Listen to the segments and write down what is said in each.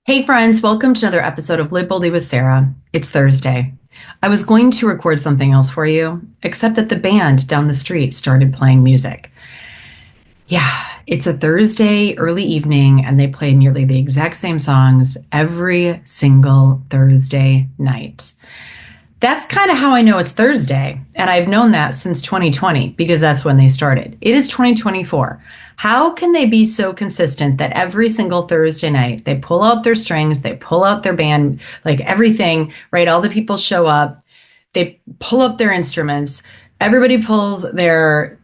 Hey friends, welcome to another episode of Live Boldly with Sarah. It's Thursday. I was going to record something else for you, except that the band down the street started playing music. Yeah, it's a Thursday early evening, and they play nearly the exact same songs every single Thursday night. That's kind of how I know it's Thursday, and I've known that since 2020 because that's when they started. It is 2024. How can they be so consistent that every single Thursday night they pull out their strings, they pull out their band, like everything, right? All the people show up, they pull up their instruments, everybody pulls their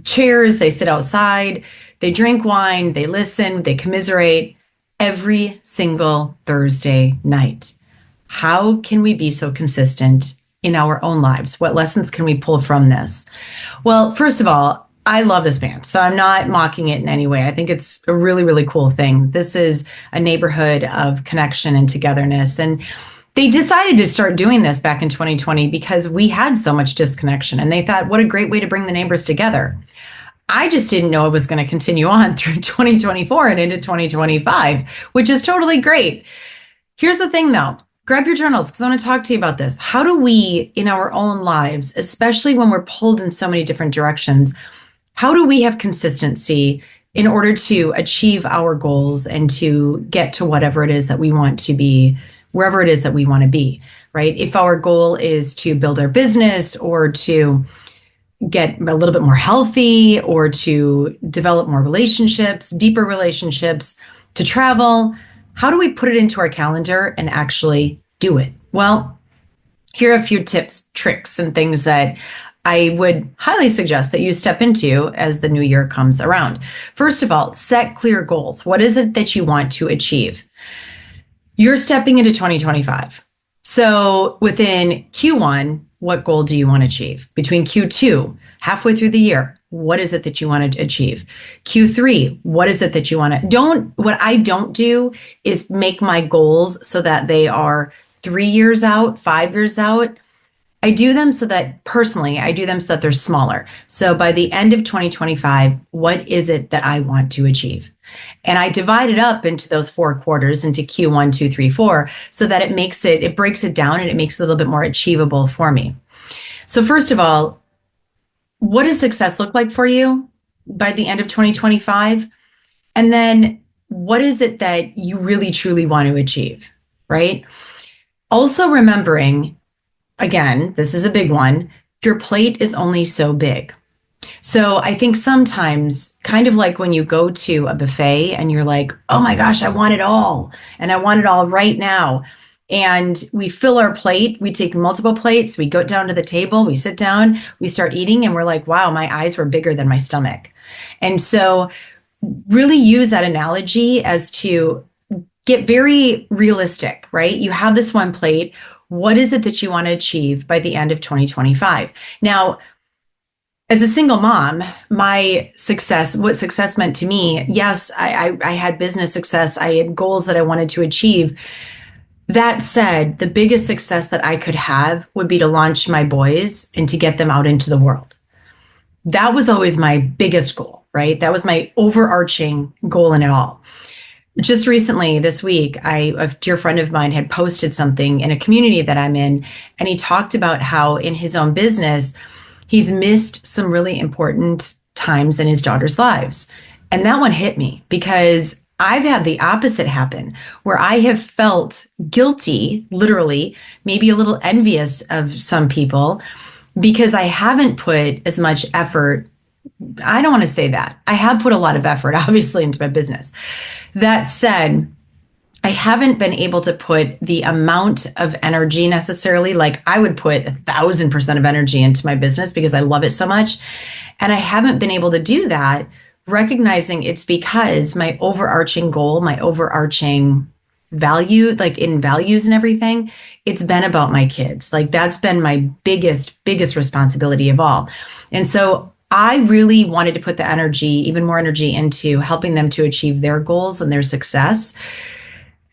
chairs, they sit outside, they drink wine, they listen, they commiserate every single Thursday night. How can we be so consistent in our own lives? What lessons can we pull from this? Well, first of all, I love this band, so I'm not mocking it in any way. I think it's a really, really cool thing. This is a neighborhood of connection and togetherness. And they decided to start doing this back in 2020 because we had so much disconnection. And they thought, what a great way to bring the neighbors together. I just didn't know it was going to continue on through 2024 and into 2025, which is totally great. Here's the thing, though. Grab your journals because I want to talk to you about this. How do we, in our own lives, especially when we're pulled in so many different directions, how do we have consistency in order to achieve our goals and to get to whatever it is that we want to be, wherever it is that we want to be, right? If our goal is to build our business or to get a little bit more healthy or to develop more relationships, deeper relationships, to travel, how do we put it into our calendar and actually do it? Well, here are a few tips, tricks, and things that I would highly suggest that you step into as the new year comes around. First of all, set clear goals. What is it that you want to achieve? You're stepping into 2025. So within Q1, what goal do you want to achieve? Between Q2, halfway through the year, what is it that you want to achieve? Q3, what is it that you want to, what I don't do is make my goals so that they are 3 years out, 5 years out. I do them so that personally, I do them so that they're smaller. So by the end of 2025, what is it that I want to achieve? And I divide it up into those 4 quarters into Q1, 2, 3, 4, so that it breaks it down and it makes it a little bit more achievable for me. So first of all, what does success look like for you by the end of 2025? And then what is it that you really truly want to achieve, right? Also remembering, again, this is a big one, your plate is only so big. So I think sometimes, kind of like when you go to a buffet and you're like, oh my gosh, I want it all. And I want it all right now. And we fill our plate, we take multiple plates, we go down to the table, we sit down, we start eating, and we're like, wow, my eyes were bigger than my stomach. And so really use that analogy as to get very realistic, right? You have this one plate. What is it that you want to achieve by the end of 2025? Now, as a single mom, what success meant to me, yes, I had business success. I had goals that I wanted to achieve. That said, the biggest success that I could have would be to launch my boys and to get them out into the world. That was always my biggest goal, right? That was my overarching goal in it all. Just recently, this week, a dear friend of mine had posted something in a community that I'm in, and he talked about how in his own business, he's missed some really important times in his daughter's lives. And that one hit me because I've had the opposite happen, where I have felt guilty, literally, maybe a little envious of some people because I haven't put as much effort. I don't want to say that. I have put a lot of effort, obviously, into my business. That said, I haven't been able to put the amount of energy necessarily, like I would put 1,000% of energy into my business because I love it so much. And I haven't been able to do that, recognizing it's because my overarching goal, my overarching value, like in values and everything, it's been about my kids. Like that's been my biggest responsibility of all. And so I really wanted to put the energy, even more energy, into helping them to achieve their goals and their success.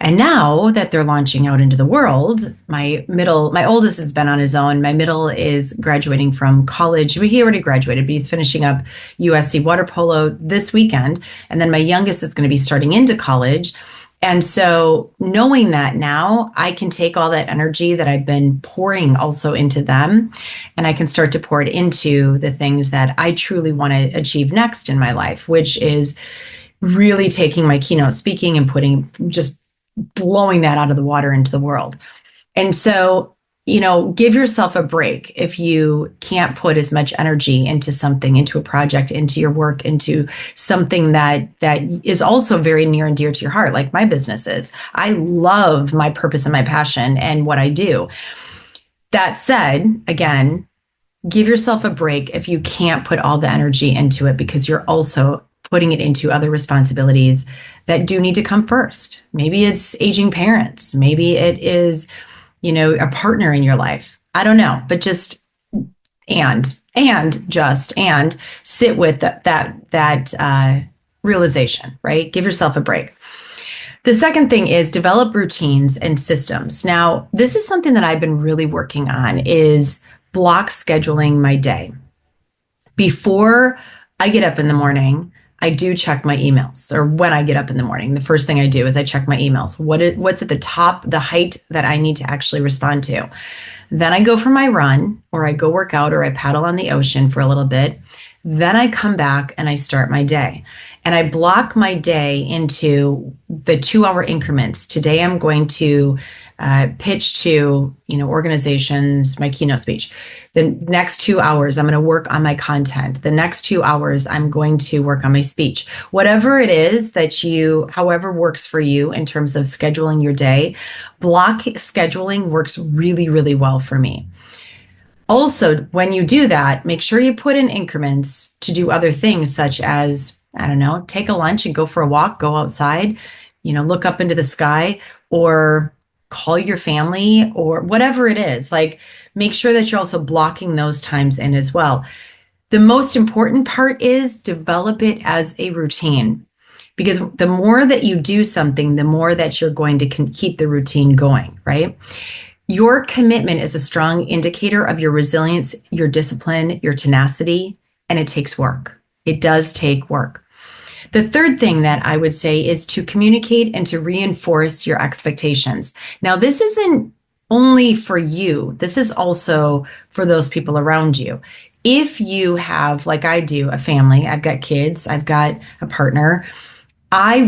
And now that they're launching out into the world, my oldest has been on his own. My middle is graduating from college. He already graduated, but he's finishing up USC water polo this weekend. And then my youngest is going to be starting into college. And so knowing that now, I can take all that energy that I've been pouring also into them, and I can start to pour it into the things that I truly want to achieve next in my life, which is really taking my keynote speaking and putting just blowing that out of the water into the world. And so, give yourself a break if you can't put as much energy into something, into a project, into your work, into something that is also very near and dear to your heart, like my business is. I love my purpose and my passion and what I do. That said, again, give yourself a break if you can't put all the energy into it, because you're also putting it into other responsibilities that do need to come first. Maybe it's aging parents. Maybe it is, a partner in your life. I don't know, but just and sit with that realization, right? Give yourself a break. The second thing is develop routines and systems. Now, this is something that I've been really working on, is block scheduling my day. Before I get up in the morning, I do check my emails. Or when I get up in the morning, the first thing I do is I check my emails. What's at the top, the height that I need to actually respond to. Then I go for my run, or I go work out, or I paddle on the ocean for a little bit. Then I come back and I start my day. And I block my day into the 2-hour increments. Today I'm going to pitch to organizations my keynote speech. The next 2 hours I'm going to work on my content. The next 2 hours I'm going to work on my speech. Whatever it is that however works for you in terms of scheduling your day, block scheduling works really, really well for me. Also, when you do that, make sure you put in increments to do other things, such as, I don't know, take a lunch and go for a walk, go outside, look up into the sky, or call your family, or whatever it is. Like, make sure that you're also blocking those times in as well. The most important part is develop it as a routine, because the more that you do something, the more that you're going to keep the routine going, right? Your commitment is a strong indicator of your resilience, your discipline, your tenacity, and it takes work. It does take work. The third thing that I would say is to communicate and to reinforce your expectations. Now, this isn't only for you. This is also for those people around you. If you have, like I do, a family, I've got kids, I've got a partner, I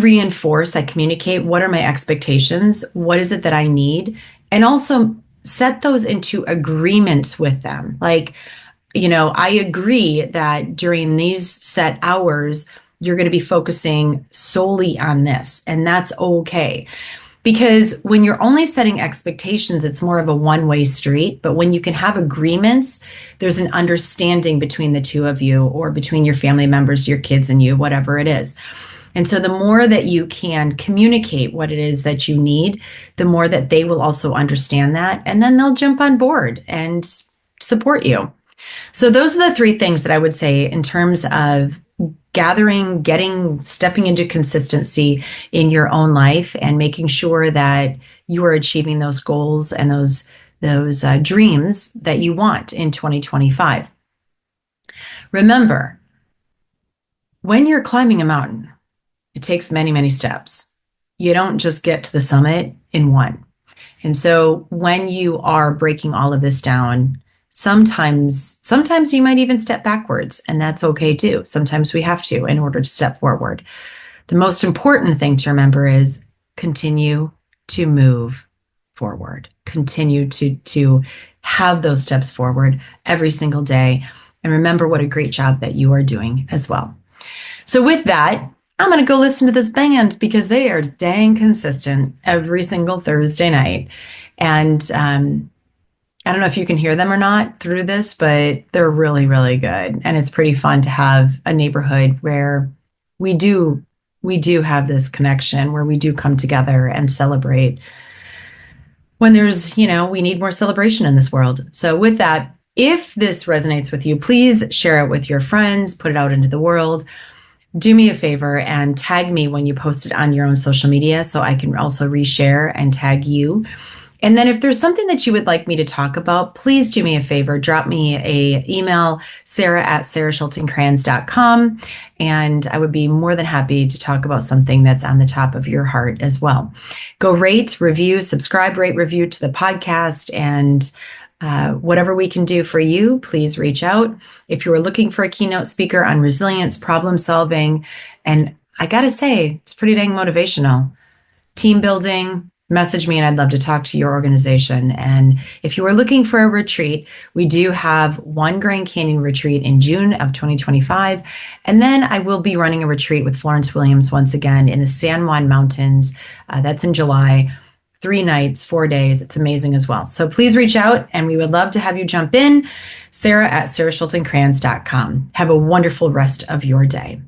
communicate what are my expectations, what is it that I need, and also set those into agreements with them. Like, I agree that during these set hours, you're going to be focusing solely on this, and that's okay. Because when you're only setting expectations, it's more of a one-way street. But when you can have agreements, there's an understanding between the two of you, or between your family members, your kids and you, whatever it is. And so the more that you can communicate what it is that you need, the more that they will also understand that. And then they'll jump on board and support you. So those are the 3 things that I would say in terms of stepping into consistency in your own life, and making sure that you are achieving those goals and those dreams that you want in 2025. Remember, when you're climbing a mountain, it takes many, many steps. You don't just get to the summit in one. And so when you are breaking all of this down, sometimes you might even step backwards, and that's okay too. Sometimes we have to in order to step forward. The most important thing to remember is continue to move forward. Continue to have those steps forward every single day. And remember what a great job that you are doing as well. So with that, I'm going to go listen to this band, because they are dang consistent every single Thursday night. And I don't know if you can hear them or not through this, but they're really, really good. And it's pretty fun to have a neighborhood where we do have this connection, where we do come together and celebrate when there's, we need more celebration in this world. So with that, if this resonates with you, please share it with your friends, put it out into the world. Do me a favor and tag me when you post it on your own social media, so I can also reshare and tag you. And then if there's something that you would like me to talk about, please do me a favor. Drop me a email, Sara@sarahschultencrans.com. And I would be more than happy to talk about something that's on the top of your heart as well. Go rate, review, subscribe, rate, review to the podcast. And whatever we can do for you, please reach out. If you are looking for a keynote speaker on resilience, problem solving, and I got to say, it's pretty dang motivational. Team building, message me and I'd love to talk to your organization. And if you are looking for a retreat, we do have one Grand Canyon retreat in June of 2025. And then I will be running a retreat with Florence Williams once again in the San Juan Mountains. That's in July. 3 nights, 4 days. It's amazing as well. So please reach out and we would love to have you jump in. Sara@sarahschultencrans.com. Have a wonderful rest of your day.